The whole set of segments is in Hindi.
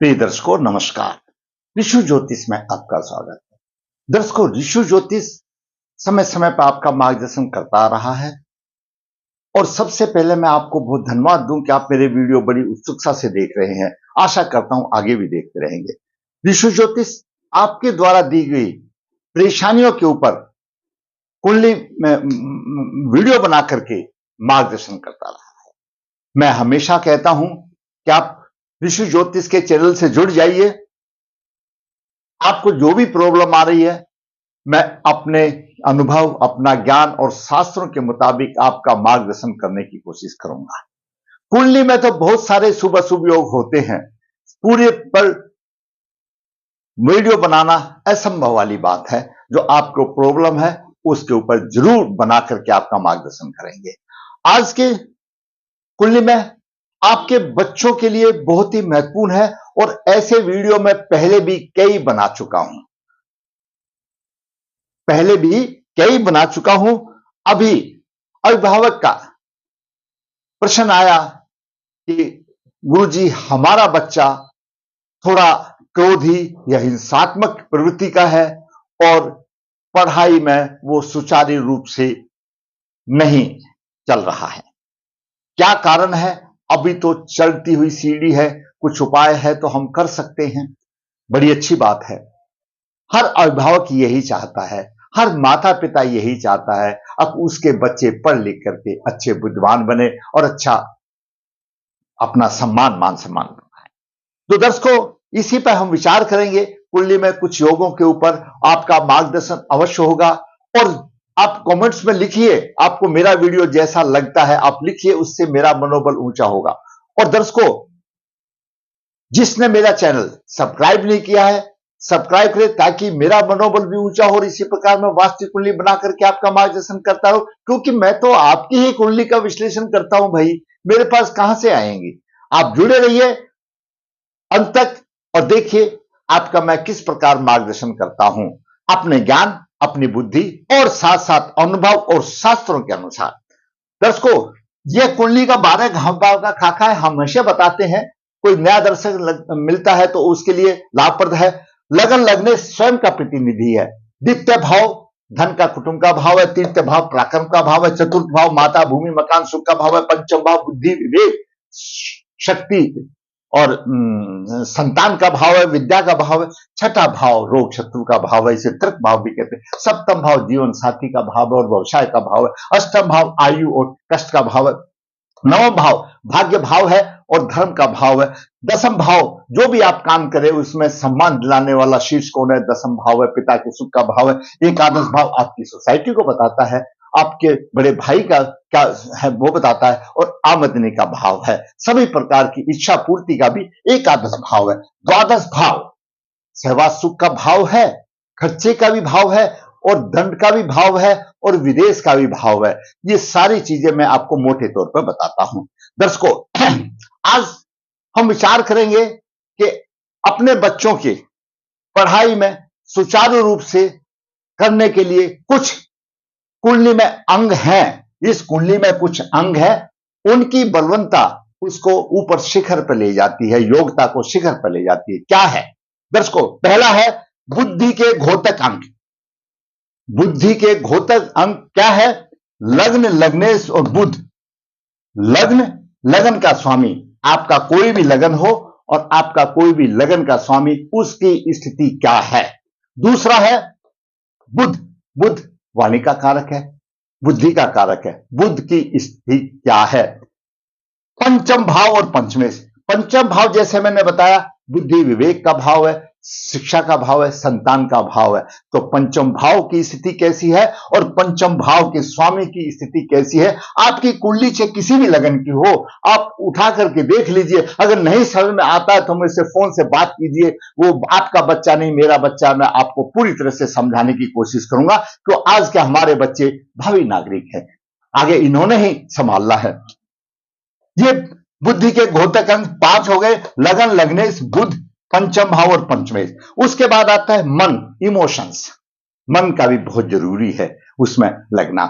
प्रिय दर्शकों नमस्कार। ऋषु ज्योतिष में आपका स्वागत है। दर्शकों, ऋषु ज्योतिष समय समय पर आपका मार्गदर्शन करता आ रहा है और सबसे पहले मैं आपको बहुत धन्यवाद दूं कि आप मेरे वीडियो बड़ी उत्सुकता से देख रहे हैं। आशा करता हूं आगे भी देखते रहेंगे। ऋषु ज्योतिष आपके द्वारा दी गई परेशानियों के ऊपर कुंडली में वीडियो बना करके मार्गदर्शन करता रहा है। मैं हमेशा कहता हूं कि आप ऋषि ज्योतिष के चैनल से जुड़ जाइए। आपको जो भी प्रॉब्लम आ रही है, मैं अपने अनुभव, अपना ज्ञान और शास्त्रों के मुताबिक आपका मार्गदर्शन करने की कोशिश करूंगा। कुंडली में तो बहुत सारे शुभ अशुभ योग होते हैं, पूरे पर वीडियो बनाना असंभव वाली बात है। जो आपको प्रॉब्लम है उसके ऊपर जरूर बना करके आपका मार्गदर्शन करेंगे। आज के कुंडली में आपके बच्चों के लिए बहुत ही महत्वपूर्ण है और ऐसे वीडियो मैं पहले भी कई बना चुका हूं। अभी अभिभावक का प्रश्न आया कि गुरुजी हमारा बच्चा थोड़ा क्रोधी या हिंसात्मक प्रवृत्ति का है और पढ़ाई में वो सुचारू रूप से नहीं चल रहा है। क्या कारण है? अभी तो चलती हुई सीढ़ी है, कुछ उपाय है तो हम कर सकते हैं। बड़ी अच्छी बात है। हर अभिभावक यही चाहता है, हर माता पिता यही चाहता है अब उसके बच्चे पढ़ लिख करके अच्छे बुद्धिमान बने और अच्छा अपना मान सम्मान बनाए। तो दर्शकों, इसी पर हम विचार करेंगे। कुंडली में कुछ योगों के ऊपर आपका मार्गदर्शन अवश्य होगा और आप कमेंट्स में लिखिए, आपको मेरा वीडियो जैसा लगता है आप लिखिए, उससे मेरा मनोबल ऊंचा होगा। और दर्शकों, जिसने मेरा चैनल सब्सक्राइब नहीं किया है, सब्सक्राइब करें ताकि मेरा मनोबल भी ऊंचा हो और इसी प्रकार मैं वास्तविक कुंडली बना करके आपका मार्गदर्शन करता रहूं। क्योंकि मैं तो आपकी ही कुंडली का विश्लेषण करता हूं भाई, मेरे पास कहां से आएंगी। आप जुड़े रहिए अंत तक और देखिए आपका मैं किस प्रकार मार्गदर्शन करता हूं, अपने ज्ञान, अपनी बुद्धि और साथ साथ अनुभव और शास्त्रों के अनुसार। दर्शकों, यह कुंडली का 12 भाव का खाका है। हम हमेशा बताते हैं, कोई नया दर्शक मिलता है तो उसके लिए लाभप्रद है। लगन लगने स्वयं का प्रतिनिधि है। द्वितीय भाव धन का, कुटुंब का भाव है। तृतीय भाव पराक्रम का भाव है। चतुर्थ भाव माता, भूमि, मकान, सुख का भाव है। पंचम भाव बुद्धि, विवेक, शक्ति और संतान का भाव है। विद्या का भाव है। छठा भाव रोग शत्रु का भाव है, इसे तृक भाव भी कहते हैं। सप्तम भाव जीवन साथी का भाव है और व्यवसाय का भाव है। अष्टम भाव आयु और कष्ट का भाव है। नवम भाव भाग्य भाव है और धर्म का भाव है। दसम भाव जो भी आप काम करें उसमें सम्मान दिलाने वाला शीर्ष कोण है, दसम भाव है। पिता के सुख का भाव है। एकादश भाव आपकी सोसाइटी को बताता है, आपके बड़े भाई का क्या है वो बताता है और आमदनी का भाव है। सभी प्रकार की इच्छा पूर्ति का भी एकादश भाव है। द्वादश भाव सहवास सुख का भाव है, खर्चे का भी भाव है और दंड का भी भाव है और विदेश का भी भाव है। ये सारी चीजें मैं आपको मोटे तौर पर बताता हूं। दर्शकों, आज हम विचार करेंगे कि अपने बच्चों की पढ़ाई में सुचारू रूप से करने के लिए कुछ कुंडली में अंग हैं। इस कुंडली में कुछ अंग है, उनकी बलवंता उसको ऊपर शिखर पर ले जाती है, योग्यता को शिखर पर ले जाती है। क्या है दर्शकों? पहला है बुद्धि के घोतक अंग। बुद्धि के घोतक अंग क्या है? लग्न, लग्नेश और बुध। लग्न, लगन का स्वामी, आपका कोई भी लगन हो और आपका कोई भी लगन का स्वामी, उसकी स्थिति क्या है। दूसरा है बुध। बुध वाणी का कारक है, बुद्धि का कारक है। बुध की स्थिति क्या है। पंचम भाव और पंचमेश। पंचम भाव जैसे मैंने बताया बुद्धि विवेक का भाव है, शिक्षा का भाव है, संतान का भाव है। तो पंचम भाव की स्थिति कैसी है और पंचम भाव के स्वामी की स्थिति कैसी है। आपकी कुंडली से किसी भी लगन की हो, आप उठा करके देख लीजिए। अगर नहीं समझ में आता है तो मुझसे फोन से बात कीजिए। वो आपका बच्चा नहीं मेरा बच्चा, मैं आपको पूरी तरह से समझाने की कोशिश करूंगा। तो आज के हमारे बच्चे भावी नागरिक हैं, आगे इन्होंने ही संभालना है। ये बुद्धि के घोतक अंग 5 हो गए, लगन, लग्नेश, बुध, पंचम भाव और पंचमेश। उसके बाद आता है मन, इमोशंस। मन का भी बहुत जरूरी है उसमें लगना।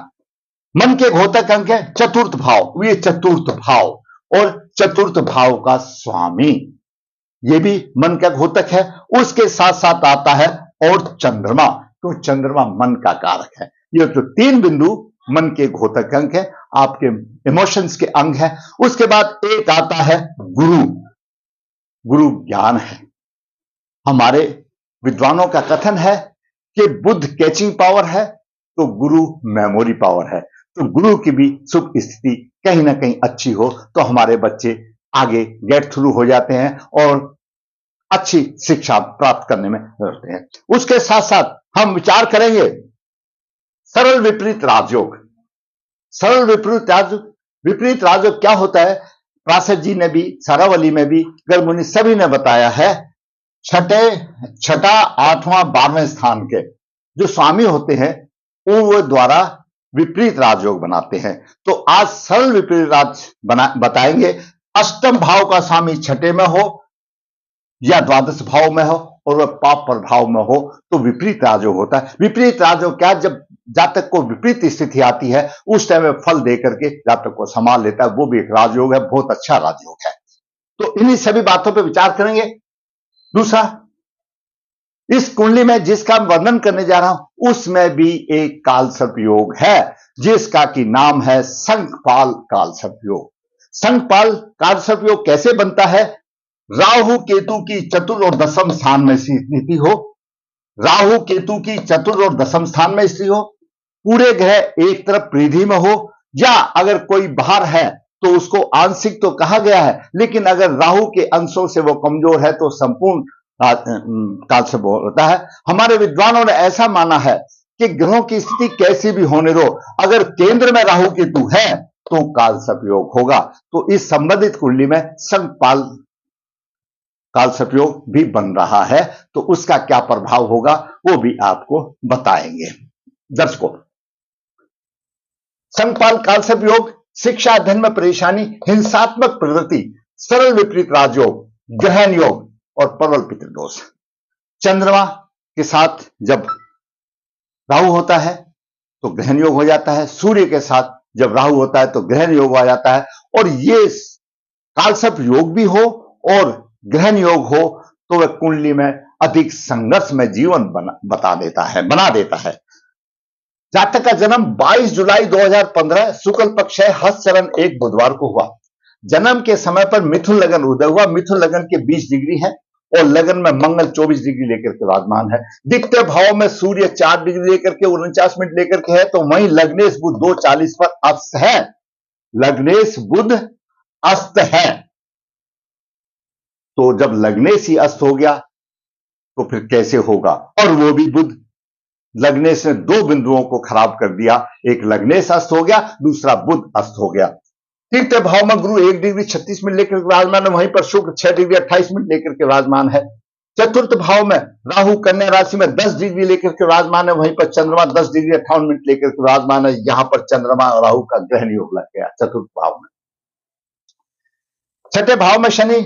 मन के घोतक अंग है चतुर्थ भाव। ये चतुर्थ भाव और चतुर्थ भाव का स्वामी ये भी मन का घोतक है। उसके साथ साथ आता है और चंद्रमा, तो चंद्रमा मन का कारक है। ये तो तीन बिंदु मन के घोतक अंग है, आपके इमोशंस के अंग है। उसके बाद एक आता है गुरु। गुरु ज्ञान है। हमारे विद्वानों का कथन है कि बुध कैचिंग पावर है तो गुरु मेमोरी पावर है। तो गुरु की भी शुभ स्थिति कहीं ना कहीं अच्छी हो तो हमारे बच्चे आगे गेट थ्रू हो जाते हैं और अच्छी शिक्षा प्राप्त करने में रहते हैं। उसके साथ साथ हम विचार करेंगे सरल विपरीत राजयोग। सरल विपरीत राजयोग क्या होता है? प्रासद जी ने भी, सारावली में भी, गर्गमुनि सभी ने बताया है। छठा, आठवां, 12वें स्थान के जो स्वामी होते हैं वो द्वारा विपरीत राजयोग बनाते हैं। तो आज सरल विपरीत राज बताएंगे। अष्टम भाव का स्वामी छठे में हो या द्वादश भाव में हो और वह पाप प्रभाव में हो तो विपरीत राजयोग होता है। विपरीत राजयोग क्या? जब जातक को विपरीत स्थिति आती है उस टाइम में फल देकर के जातक को संभाल लेता है, वो भी एक राजयोग है, बहुत अच्छा राजयोग है। तो इन्हीं सभी बातों पर विचार करेंगे। दूसरा, इस कुंडली में जिसका वर्णन करने जा रहा हूं उसमें भी एक कालसर्प योग है जिसका की नाम है संघपाल कालसर्प योग। संघपाल कालसर्प योग कैसे बनता है? राहु केतु की चतुर्थ और दशम स्थान में स्थिति हो, राहु केतु की चतुर्थ और दशम स्थान में स्थिति हो, पूरे ग्रह एक तरफ परिधि में हो, या अगर कोई बाहर है तो उसको आंशिक तो कहा गया है, लेकिन अगर राहु के अंशों से वो कमजोर है तो संपूर्ण कालसर्प होता है। हमारे विद्वानों ने ऐसा माना है कि ग्रहों की स्थिति कैसी भी होने दो, अगर केंद्र में राहु केतु है तो कालसर्प योग होगा। तो इस संबंधित कुंडली में संघपाल कालसर्प योग भी बन रहा है, तो उसका क्या प्रभाव होगा वो भी आपको बताएंगे। दर्शकों, संघपाल कालसर्प योग शिक्षा अध्ययन में परेशानी, हिंसात्मक प्रवृत्ति, सरल विपरीत राजयोग, ग्रहण योग और प्रबल पितृदोष। चंद्रमा के साथ जब राहु होता है तो ग्रहण योग हो जाता है, सूर्य के साथ जब राहु होता है तो ग्रहण योग हो जाता है। और ये कालसर्प योग भी हो और ग्रहण योग हो तो वह कुंडली में अधिक संघर्ष में जीवन बना देता है। जातक का जन्म 22 जुलाई 2015 शुक्ल पक्ष है, हस्तचरण 1 बुधवार को हुआ। जन्म के समय पर मिथुन लगन उदय हुआ। मिथुन लगन के 20 डिग्री है और लगन में मंगल 24 डिग्री लेकर के विराजमान है। द्वितीय भाव में सूर्य 4 डिग्री लेकर के 49 मिनट लेकर के है, तो वहीं लग्नेश बुध 2:40 पर अस्त है। लग्नेश बुध अस्त है, तो जब लग्नेश ही अस्त हो गया तो फिर कैसे होगा? और वो भी बुध। लग्नेश ने 2 बिंदुओं को खराब कर दिया, एक लग्नेश अस्त हो गया, दूसरा बुध अस्त हो गया। तृतीय भाव में गुरु 1 डिग्री 36 मिनट लेकर विराजमान है, वहीं पर शुक्र 6 डिग्री 28 मिनट लेकर के विराजमान है। चतुर्थ भाव में राहु कन्या राशि में 10 डिग्री लेकर के विराजमान है, वहीं पर चंद्रमा 10 डिग्री 58 मिनट लेकर के विराजमान है। यहां पर चंद्रमा और राहु का ग्रहण योग लग गया चतुर्थ भाव में। छठे भाव में शनि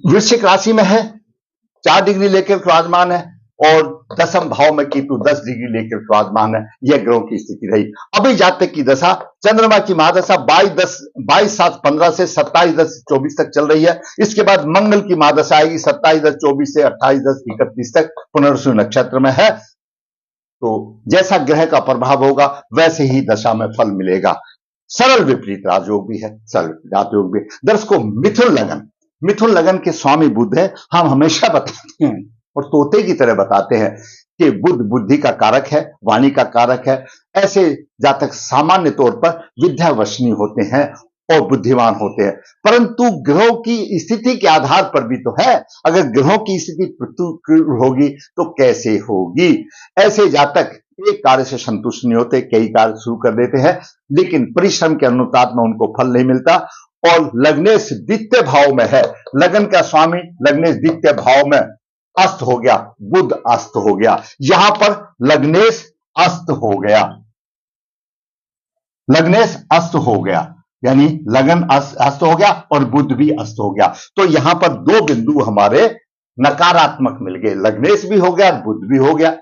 वृश्चिक राशि में है, 4 डिग्री लेकर विराजमान है, और दशम भाव में केतु 10 डिग्री लेकर विराजमान है। यह ग्रहों की स्थिति रही। अभी जातक की दशा, चंद्रमा की महादशा 22/7/15 से 27/10/24 तक चल रही है। इसके बाद मंगल की महादशा आएगी 27/10/24 से 28/10/31 तक, पुनर्वसु नक्षत्र में है। तो जैसा ग्रह का प्रभाव होगा वैसे ही दशा में फल मिलेगा। सरल विपरीत राजयोग भी है, सरल राजयोग भी। दर्शकों, मिथुन लगन के स्वामी बुध है। हम हमेशा बताते हैं और तोते की तरह बताते हैं कि बुध बुद्धि का कारक है, वाणी का कारक है। ऐसे जातक सामान्य तौर पर विद्यावशनी होते हैं और बुद्धिमान होते हैं, परंतु ग्रहों की स्थिति के आधार पर भी तो है। अगर ग्रहों की स्थिति प्रतिकूल होगी तो कैसे होगी? ऐसे जातक एक कार्य से संतुष्ट नहीं होते, कई कार्य शुरू कर देते हैं, लेकिन परिश्रम के अनुपात में उनको फल नहीं मिलता। और लग्नेश द्वितीय भाव में है, लगन का स्वामी लग्नेश द्वितीय भाव में अस्त हो गया, बुध अस्त हो गया। यहां पर लग्नेश अस्त हो गया, लग्नेश अस्त हो गया, यानी लगन अस्त हो गया और बुध भी अस्त हो गया। तो यहां पर 2 बिंदु हमारे नकारात्मक मिल गए, लग्नेश भी हो गया, बुध भी हो गया,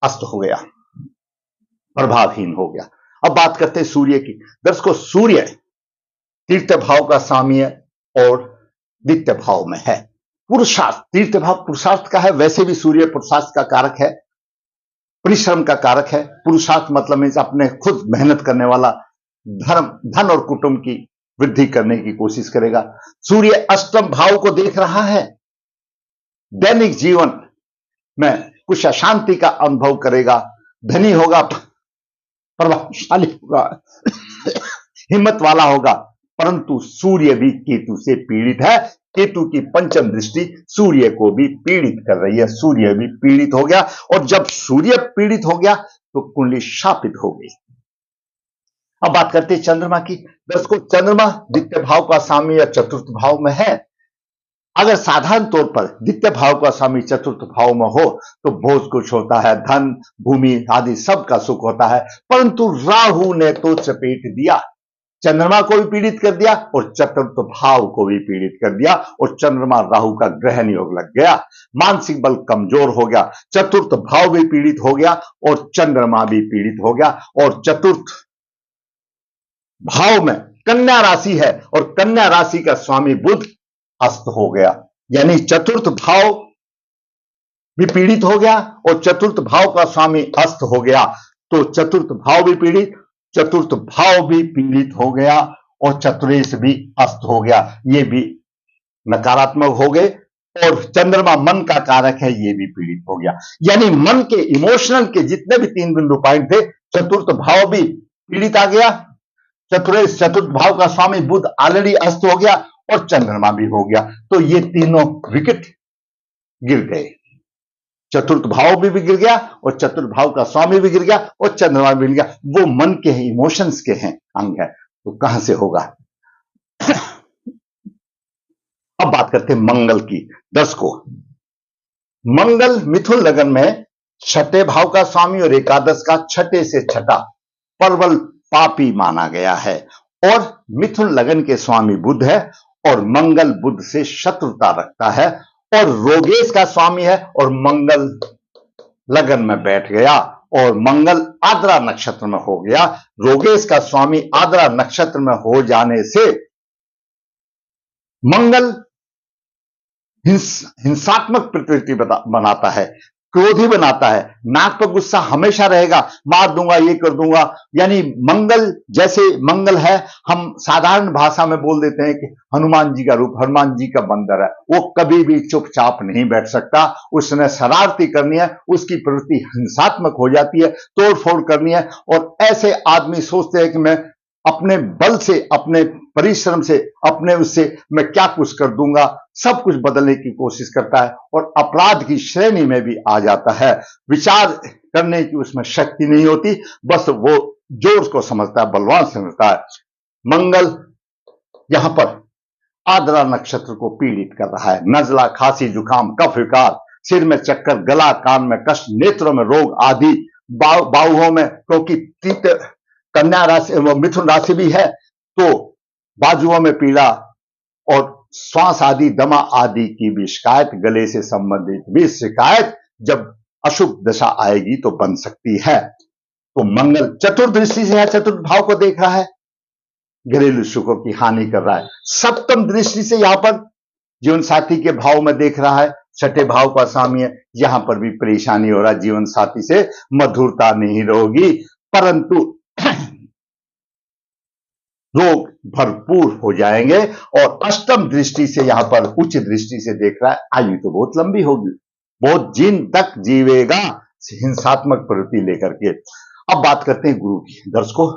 अस्त हो गया, प्रभावहीन हो गया। अब बात करते हैं सूर्य की। दर्शकों, सूर्य तीर्थ भाव का स्वामी है और द्वितीय भाव में है। पुरुषार्थ, तृतीय भाव पुरुषार्थ का है। वैसे भी सूर्य पुरुषार्थ का कारक है, परिश्रम का कारक है। पुरुषार्थ मतलब मीन्स अपने खुद मेहनत करने वाला, धन और कुटुंब की वृद्धि करने की कोशिश करेगा। सूर्य अष्टम भाव को देख रहा है, दैनिक जीवन में कुछ अशांति का अनुभव करेगा, धनी होगा, प्रभावशाली होगा, हिम्मत वाला होगा, परंतु सूर्य भी केतु से पीड़ित है। केतु की पंचम दृष्टि सूर्य को भी पीड़ित कर रही है। सूर्य भी पीड़ित हो गया, और जब सूर्य पीड़ित हो गया तो कुंडली शापित हो गई। अब बात करते हैं चंद्रमा की। दर्शकों, चंद्रमा द्वितीय भाव का स्वामी या चतुर्थ भाव में है। अगर साधारण तौर पर द्वितीय भाव का स्वामी चतुर्थ भाव में हो तो बहुत कुछ होता है, धन, भूमि आदि सबका सुख होता है। परंतु राहु ने तो चपेट दिया, चंद्रमा को भी पीड़ित कर दिया और चतुर्थ भाव को भी पीड़ित कर दिया, और चंद्रमा राहु का ग्रहण योग लग गया। मानसिक बल कमजोर हो गया, चतुर्थ भाव भी पीड़ित हो गया और चंद्रमा भी पीड़ित हो गया। और चतुर्थ भाव में कन्या राशि है, और कन्या राशि का स्वामी बुध अस्त हो गया, यानी चतुर्थ भाव भी पीड़ित हो गया और चतुर्थ भाव का स्वामी अस्त हो गया। तो चतुर्थ भाव भी पीड़ित, चतुर्थ भाव भी पीड़ित हो गया और चतुरेश भी अस्त हो गया। ये भी नकारात्मक हो गए। और चंद्रमा मन का कारक है, ये भी पीड़ित हो गया। यानी मन के, इमोशनल के जितने भी 3 बिंदु पॉइंट थे, चतुर्थ भाव भी पीड़ित आ गया, चतुरेश चतुर्थ भाव का स्वामी बुध ऑलरेडी अस्त हो गया और चंद्रमा भी हो गया। तो ये तीनों विकेट गिर गए, चतुर्थ भाव भी गिर गया और चतुर्थ भाव का स्वामी भी गिर गया और चंद्रमा भी गिर गया। वो मन के हैं, इमोशंस के हैं, अंग है, तो कहां से होगा। अब बात करते हैं मंगल की। दर्शकों, मंगल मिथुन लगन में छठे भाव का स्वामी और एकादश का छठे से छठा प्रबल पापी माना गया है, और मिथुन लगन के स्वामी बुध है, और मंगल बुध से शत्रुता रखता है, और रोगेश का स्वामी है, और मंगल लगन में बैठ गया, और मंगल आद्रा नक्षत्र में हो गया। रोगेश का स्वामी आद्रा नक्षत्र में हो जाने से मंगल हिंसात्मक प्रवृत्ति बनाता है, क्रोधी बनाता है, नाक पर गुस्सा हमेशा रहेगा, मार दूंगा, ये कर दूंगा। यानी मंगल जैसे मंगल है, हम साधारण भाषा में बोल देते हैं कि हनुमान जी का रूप, हनुमान जी का बंदर है। वो कभी भी चुपचाप नहीं बैठ सकता, उसने शरारती करनी है, उसकी प्रवृत्ति हिंसात्मक हो जाती है, तोड़फोड़ करनी है। और ऐसे आदमी सोचते हैं कि मैं अपने बल से, अपने परिश्रम से, अपने उससे मैं क्या कुछ कर दूंगा, सब कुछ बदलने की कोशिश करता है और अपराध की श्रेणी में भी आ जाता है। विचार करने की उसमें शक्ति नहीं होती, बस वो जोर को समझता है, बलवान समझता है। मंगल यहां पर आद्रा नक्षत्र को पीड़ित कर रहा है। नजला, खांसी, जुकाम, कफ विकार, सिर में चक्कर, गला कान में कष्ट, नेत्रों में रोग आदि, बाहुओं में, क्योंकि कन्या राशि मिथुन राशि भी है तो बाजुओं में पीड़ा, और श्वास आदि, दमा आदि की भी शिकायत, गले से संबंधित भी शिकायत जब अशुभ दशा आएगी तो बन सकती है। तो मंगल चतुर्दृष्टि से है, चतुर्थ भाव को देख रहा है, घरेलू सुखों की हानि कर रहा है। सप्तम दृष्टि से यहां पर जीवन साथी के भाव में देख रहा है, छठे भाव का स्वामी है, यहां पर भी परेशानी हो रहा है, जीवन साथी से मधुरता नहीं रहेगी, परंतु रोग भरपूर हो जाएंगे। और अष्टम दृष्टि से यहां पर उच्च दृष्टि से देख रहा है, आयु तो बहुत लंबी होगी, बहुत दिन तक जीवेगा हिंसात्मक प्रवृत्ति लेकर के। अब बात करते हैं गुरु की। दर्शकों,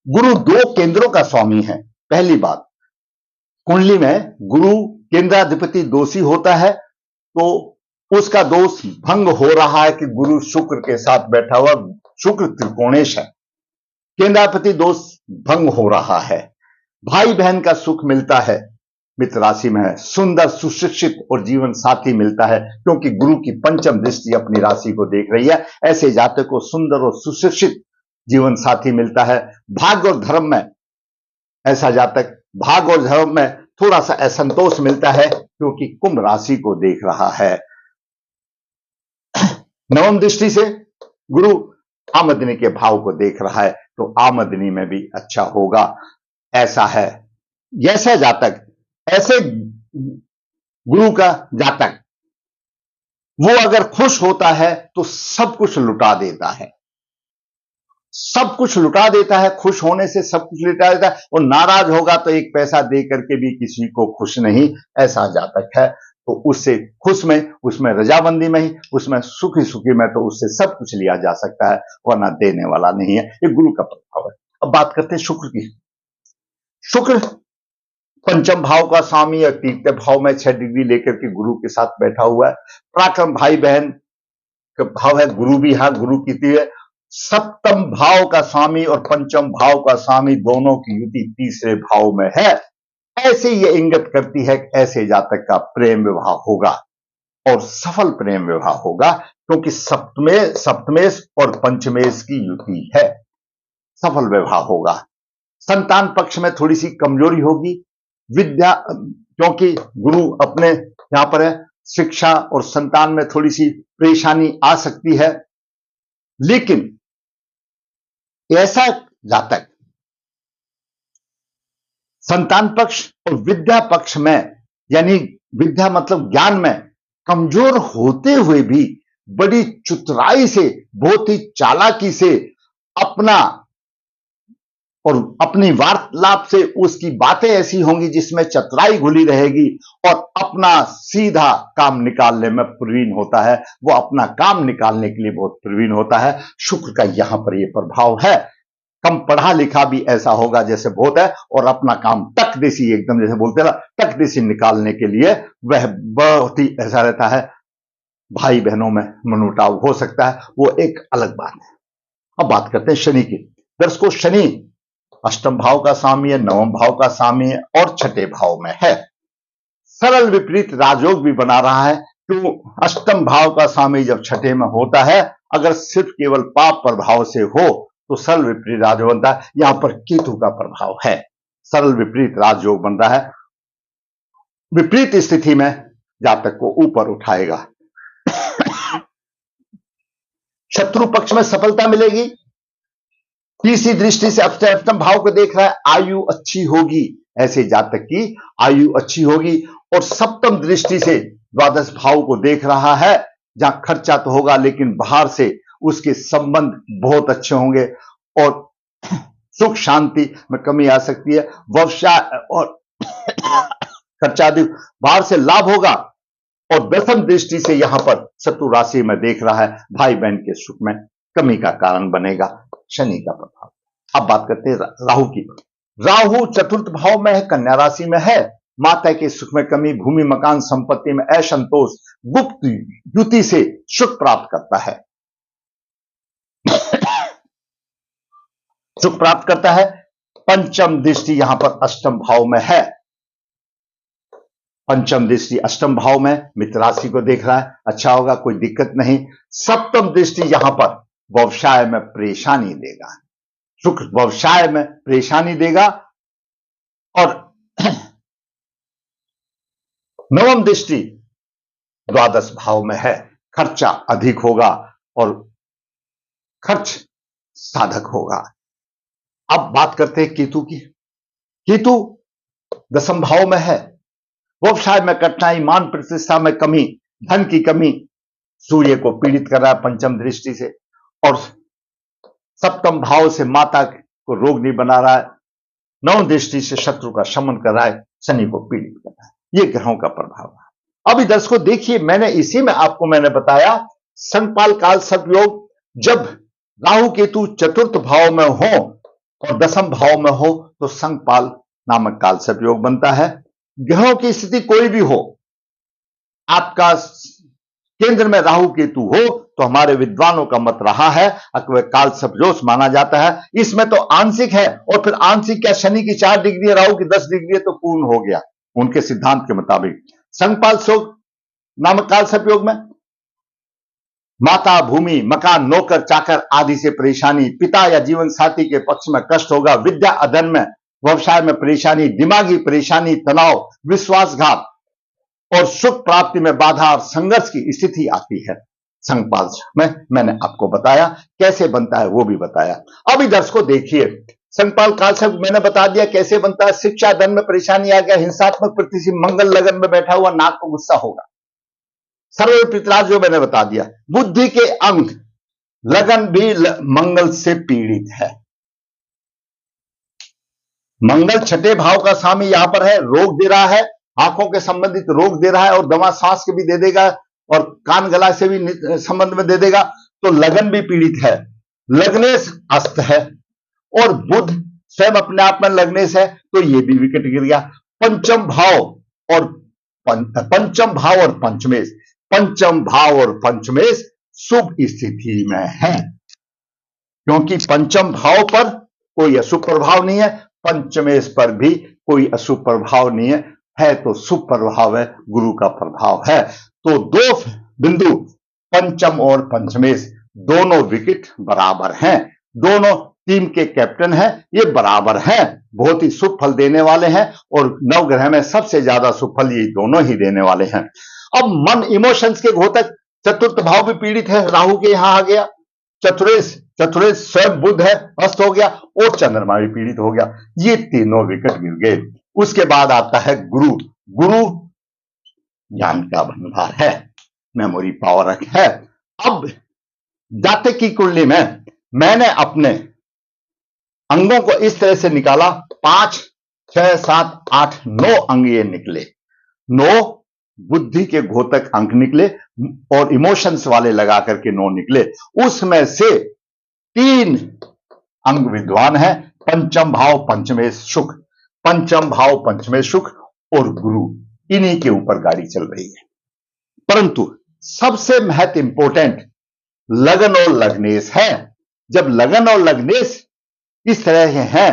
गुरु 2 केंद्रों का स्वामी है। पहली बात, कुंडली में गुरु केंद्राधिपति दोषी होता है तो उसका दोष भंग हो रहा है कि गुरु शुक्र के साथ बैठा हुआ, शुक्र त्रिकोणेश है, केंद्राधिपति दोष भंग हो रहा है। भाई बहन का सुख मिलता है, मित्र राशि में है, सुंदर सुशिक्षित और जीवन साथी मिलता है, क्योंकि गुरु की पंचम दृष्टि अपनी राशि को देख रही है। ऐसे जातक को सुंदर और सुशिक्षित जीवन साथी मिलता है। भाग्य और धर्म में, ऐसा जातक भाग्य और धर्म में थोड़ा सा असंतोष मिलता है, क्योंकि कुंभ राशि को देख रहा है। नवम दृष्टि से गुरु आमदनी के भाव को देख रहा है, तो आमदनी में भी अच्छा होगा, ऐसा है। जैसा जातक ऐसे गुरु का जातक, वो अगर खुश होता है तो सब कुछ लुटा देता है, सब कुछ लुटा देता है, खुश होने से सब कुछ लुटा देता है, और नाराज होगा तो एक पैसा दे करके भी किसी को खुश नहीं, ऐसा जातक है। तो उससे खुश में, उसमें रजामंदी में ही, उसमें सुखी सुखी में तो उससे सब कुछ लिया जा सकता है, वरना देने वाला नहीं है। ये गुरु का प्रभाव है। अब बात करते हैं शुक्र की। शुक्र पंचम भाव का स्वामी और तृतीय भाव में 6 डिग्री लेकर के गुरु के साथ बैठा हुआ है। पराक्रम भाई बहन का भाव है, गुरु भी है, गुरु की है। सप्तम भाव का स्वामी और पंचम भाव का स्वामी दोनों की युति तीसरे भाव में है। ऐसे ये इंगित करती है कि ऐसे जातक का प्रेम विवाह होगा और सफल प्रेम विवाह होगा, क्योंकि सप्तमेश और पंचमेश की युति है, सफल विवाह होगा। संतान पक्ष में थोड़ी सी कमजोरी होगी, विद्या, क्योंकि गुरु अपने यहां पर है, शिक्षा और संतान में थोड़ी सी परेशानी आ सकती है। लेकिन ऐसा जातक संतान पक्ष और विद्या पक्ष में, यानी विद्या मतलब ज्ञान में कमजोर होते हुए भी बड़ी चतुराई से, बहुत ही चालाकी से अपना और अपनी वार्तालाप से उसकी बातें ऐसी होंगी जिसमें चतुराई घुली रहेगी, और अपना सीधा काम निकालने में प्रवीण होता है, वो अपना काम निकालने के लिए बहुत प्रवीण होता है। शुक्र का यहां पर यह प्रभाव है। कम पढ़ा लिखा भी ऐसा होगा जैसे बहुत है, और अपना काम टक देसी, एकदम जैसे बोलते हैं ना, टक देसी निकालने के लिए वह बहुत ही ऐसा रहता है। भाई बहनों में मनमुटाव हो सकता है, वो एक अलग बात है। अब बात करते हैं शनि की। दर्शकों, शनि अष्टम भाव का स्वामी है, नवम भाव का स्वामी है और छठे भाव में है। सरल विपरीत राजयोग भी बना रहा है। तो अष्टम भाव का स्वामी जब छठे में होता है, अगर सिर्फ केवल पाप प्रभाव से हो तो सरल विपरीत राजयोग बनता है। यहां पर केतु का प्रभाव है, सरल विपरीत राजयोग बन रहा है। विपरीत स्थिति में जातक को ऊपर उठाएगा। शत्रु पक्ष में सफलता मिलेगी। तीसरी दृष्टि से अष्टम भाव को देख रहा है, आयु अच्छी होगी, ऐसे जातक की आयु अच्छी होगी। और सप्तम दृष्टि से द्वादश भाव को देख रहा है, जहां खर्चा तो होगा लेकिन बाहर से उसके संबंध बहुत अच्छे होंगे और सुख शांति में कमी आ सकती है। व्यवसाय और खर्चा अधिक, बाहर से लाभ होगा। और दसम दृष्टि से यहां पर शत्रु राशि में देख रहा है, भाई बहन के सुख में कमी का कारण बनेगा, शनि का प्रभाव। अब बात करते हैं राहु की। राहु चतुर्थ भाव में है, कन्या राशि में है। माता के सुख में कमी, भूमि मकान संपत्ति में असंतोष, गुप्त युति से सुख प्राप्त करता है, सुख प्राप्त करता है। पंचम दृष्टि यहां पर अष्टम भाव में है, पंचम दृष्टि अष्टम भाव में मित्र राशि को देख रहा है, अच्छा होगा, कोई दिक्कत नहीं। सप्तम दृष्टि यहां पर व्यवसाय में परेशानी देगा, सुख व्यवसाय में परेशानी देगा। और नवम दृष्टि द्वादश भाव में है, खर्चा अधिक होगा और खर्च साधक होगा। अब बात करते हैं केतु की। केतु दसम भाव में है, व्यवसाय में कठिनाई, मान प्रतिष्ठा में कमी, धन की कमी सूर्य को पीड़ित कर रहा है पंचम दृष्टि से। और सप्तम भाव से माता को रोग नहीं बना रहा है। नवम दृष्टि से शत्रु का शमन कर रहा है, शनि को पीड़ित कर रहा है। ये ग्रहों का प्रभाव है। अभी दर्शकों देखिए, मैंने इसी में आपको बताया संगपाल काल सर्पयोग, जब राहु केतु चतुर्थ भाव में हो और दसम भाव में हो तो संगपाल नामक काल सर्पयोग बनता है। ग्रहों की स्थिति कोई भी हो, आपका केंद्र में राहु केतु हो तो हमारे विद्वानों का मत रहा है वह काल सर्पदोष माना जाता है। इसमें तो आंशिक है, और फिर आंशिक क्या, शनि की 4 डिग्री है, राहु की 10 डिग्री है, तो पूर्ण हो गया उनके सिद्धांत के मुताबिक। संगपाल योग नामक काल सर्पयोग में माता, भूमि, मकान, नौकर चाकर आदि से परेशानी, पिता या जीवन साथी के पक्ष में कष्ट होगा, विद्या अध्ययन में, व्यवसाय में परेशानी, दिमागी परेशानी, तनाव, विश्वासघात और सुख प्राप्ति में बाधा और संघर्ष की स्थिति आती है। संगपाल में मैंने आपको बताया कैसे बनता है, वो भी बताया। अभी दर्शकों देखिए, संघपाल काल से मैंने बता दिया कैसे बनता है। शिक्षा धन में परेशानी आ गया, हिंसात्मक प्रकृति, मंगल लगन में बैठा हुआ, नाक को गुस्सा होगा। सर्व पितराज जो मैंने बता दिया। बुद्धि के अंग, लगन भी मंगल से पीड़ित है। मंगल छठे भाव का स्वामी यहां पर है, रोग दे रहा है, आंखों के संबंधित रोग दे रहा है और दवा सांस के भी दे देगा और कान गला से भी संबंध में दे देगा। तो लगन भी पीड़ित है, लग्नेश अस्त है और बुध स्वयं अपने आप में लग्नेश है, तो ये भी विकेट गिर गया। पंचम भाव और पंचमेश, पंचम भाव और पंचमेश शुभ स्थिति में है, क्योंकि पंचम भाव पर कोई अशुभ प्रभाव नहीं है, पंचमेश पर भी कोई अशुभ प्रभाव नहीं है तो शुभ प्रभाव है, गुरु का प्रभाव है। तो दो बिंदु पंचम और पंचमेश दोनों विकेट बराबर हैं, दोनों टीम के कैप्टन हैं, ये बराबर हैं, बहुत ही शुभ फल देने वाले हैं और नवग्रह में सबसे ज्यादा शुभ फल ये दोनों ही देने वाले हैं। अब मन इमोशंस के घोतक चतुर्थ भाव भी पीड़ित है, राहु के यहां आ गया, चतुरेश स्वयं बुध है, अस्त हो गया और चंद्रमा भी पीड़ित हो गया, ये तीनों विकेट गिर गए। उसके बाद आता है गुरु। गुरु ज्ञान का भंडार है, मेमोरी पावर है। अब जातक की कुंडली में मैंने अपने अंगों को इस तरह से निकाला, 5, 6, 7, 8, 9 अंग ये निकले, 9 बुद्धि के घोतक अंक निकले और इमोशंस वाले लगा करके 9 निकले। उसमें से 3 अंग विद्वान है, पंचम भाव पंचमेश सुख, पंचम भाव पंचमेश सुख और गुरु, इन्हीं के ऊपर गाड़ी चल रही है। परंतु सबसे महत्व इंपोर्टेंट लगन और लग्नेश है। जब लगन और लग्नेश इस तरह के हैं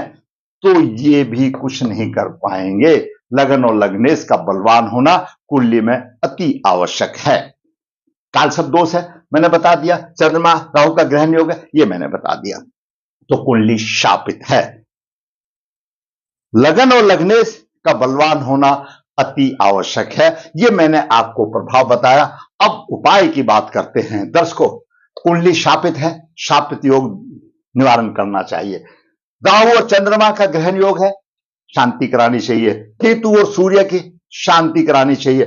तो ये भी कुछ नहीं कर पाएंगे। लगन और लग्नेश का बलवान होना कुंडली में अति आवश्यक है। काल सब दोष है मैंने बता दिया, चंद्रमा राहु का ग्रहण योग है ये मैंने बता दिया, तो कुंडली शापित है। लगन और लग्नेश का बलवान होना अति आवश्यक है, ये मैंने आपको प्रभाव बताया। अब उपाय की बात करते हैं। दर्शकों, कुंडली शापित है, शापित योग निवारण करना चाहिए। राहु और चंद्रमा का ग्रहण योग है, शांति करानी चाहिए। केतु और सूर्य की शांति करानी चाहिए,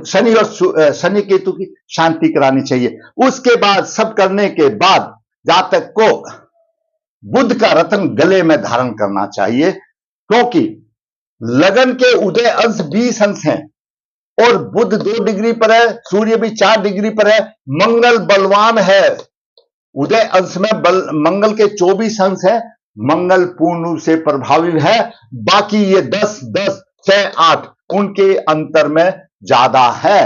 शनि और शनि केतु की शांति करानी चाहिए। उसके बाद सब करने के बाद जातक को बुध का रत्न गले में धारण करना चाहिए, क्योंकि लगन के उदय अंश 20 अंश हैं और बुध 2 डिग्री पर है, सूर्य भी 4 डिग्री पर है, मंगल बलवान है। उदय अंश में मंगल के 24 अंश है, मंगल पूर्ण रूप से प्रभावी है। बाकी ये 10, 10, 6, 8 उनके अंतर में ज्यादा है।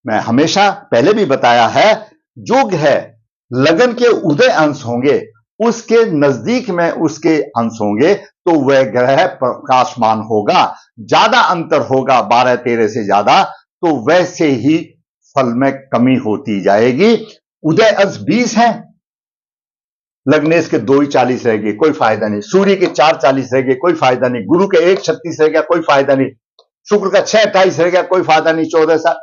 मैं हमेशा पहले भी बताया है, जो ग्रह लगन के उदय अंश होंगे उसके नजदीक में उसके अंश होंगे तो वह ग्रह प्रकाशमान होगा। ज्यादा अंतर होगा 12, 13 से ज्यादा तो वैसे ही फल में कमी होती जाएगी। उदय अंश 20 है, लग्नेश के 2 ही 40 रह गए, कोई फायदा नहीं। सूर्य के 4 40 रह गए, कोई फायदा नहीं। गुरु के 1 36 रह गया, कोई फायदा नहीं। शुक्र का 6 28 रह गया, कोई फायदा नहीं। 14 सा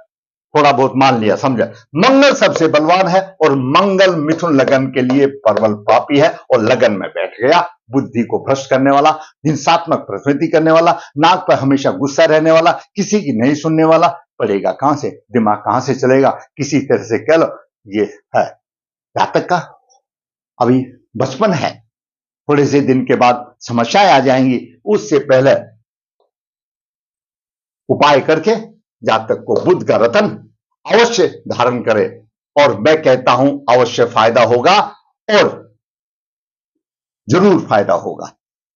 थोड़ा बहुत मान लिया, समझा। मंगल सबसे बलवान है और मंगल मिथुन लगन के लिए प्रबल पापी है और लगन में बैठ गया। बुद्धि को भ्रष्ट करने वाला, हिंसात्मक प्रवृत्ति करने वाला, नाक पर हमेशा गुस्सा रहने वाला, किसी की नहीं सुनने वाला, पढ़ेगा कहां से, दिमाग कहां से चलेगा, किसी तरह से कह लो। ये है जातक का अभी बचपन है, थोड़े से दिन के बाद समस्याएं आ जाएंगी। उससे पहले उपाय करके जातक को बुध का रत्न अवश्य धारण करे और मैं कहता हूं अवश्य फायदा होगा और जरूर फायदा होगा।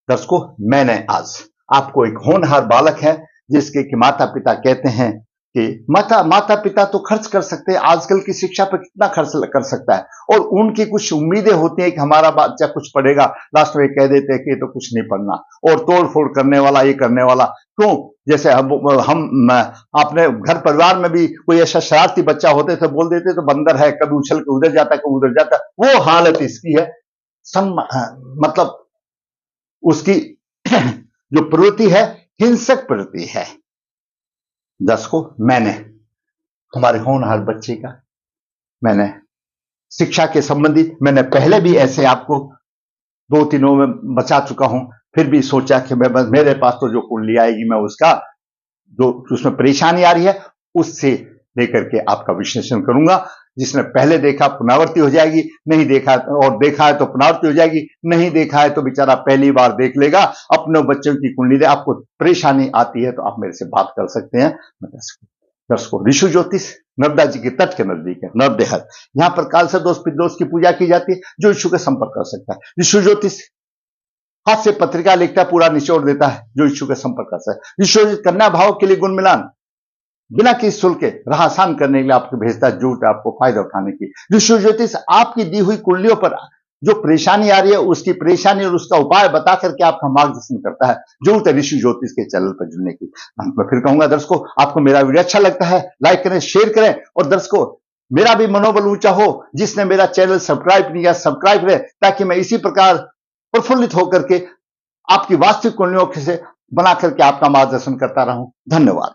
दर्शकों, मैंने आज आपको एक होनहार बालक है जिसके कि माता पिता कहते हैं कि माता पिता तो खर्च कर सकते हैं, आजकल की शिक्षा पर कितना खर्च कर सकता है, और उनकी कुछ उम्मीदें होती हैं कि हमारा बच्चा कुछ पढ़ेगा, लास्ट में कह देते हैं कि तो कुछ नहीं पढ़ना, और तोड़ फोड़ करने वाला, ये करने वाला। क्यों? जैसे हम अपने घर परिवार में भी कोई ऐसा शरारती बच्चा होते तो बोल देते तो बंदर है, कभी उछल के उधर जाता कभी उधर जाता। वो हालत इसकी है। मतलब उसकी जो प्रवृत्ति है हिंसक प्रवृत्ति है। दर्शकों, मैंने हमारे होनहार बच्चे का मैंने शिक्षा के संबंधी मैंने पहले भी ऐसे आपको 2-3 में बचा चुका हूं, फिर भी सोचा कि मैं बस मेरे पास तो जो कुंडली आएगी मैं उसका जो उसमें परेशानी आ रही है उससे लेकर के आपका विश्लेषण करूंगा। जिसने पहले देखा पुनरावृत्ति हो जाएगी, नहीं देखा और देखा है तो पुनरावृत्ति हो जाएगी, नहीं देखा है तो बेचारा पहली बार देख लेगा। अपने बच्चों की कुंडली आपको परेशानी आती है तो आप मेरे से बात कर सकते हैं। दर्शकों, ऋषि ज्योतिष नर्मदा जी के तट के नजदीक है, नरदेहर। यहाँ पर काल से दोष पितृदोष की पूजा की जाती है। जो इच्छुक का संपर्क कर सकता है। ऋषि ज्योतिष हाथ से पत्रिका लिखता है, पूरा निचोड़ देता है। जो इच्छुक का संपर्क कर सकता है। ऋषि ज्योतिष कन्या भाव के लिए गुण मिलान बिना किसी शुल्क के राह आसान करने के लिए आपको भेजता है, जरूरत है आपको फायदा उठाने की। ऋषि ज्योतिष आपकी दी हुई कुंडलियों पर जो परेशानी आ रही है उसकी परेशानी और उसका उपाय बता करके आपका मार्गदर्शन करता है। जरूरत है ऋषि ज्योतिष के चैनल पर जुड़ने की। मैं फिर कहूंगा दर्शकों, आपको मेरा वीडियो अच्छा लगता है लाइक करें, शेयर करें, और दर्शकों मेरा भी मनोबल ऊंचा हो। जिसने मेरा चैनल सब्सक्राइब नहीं किया सब्सक्राइब करें, ताकि मैं इसी प्रकार प्रफुल्लित होकर के आपकी वास्तविक कुंडलियों से बना करके आपका मार्गदर्शन करता रहूं। धन्यवाद।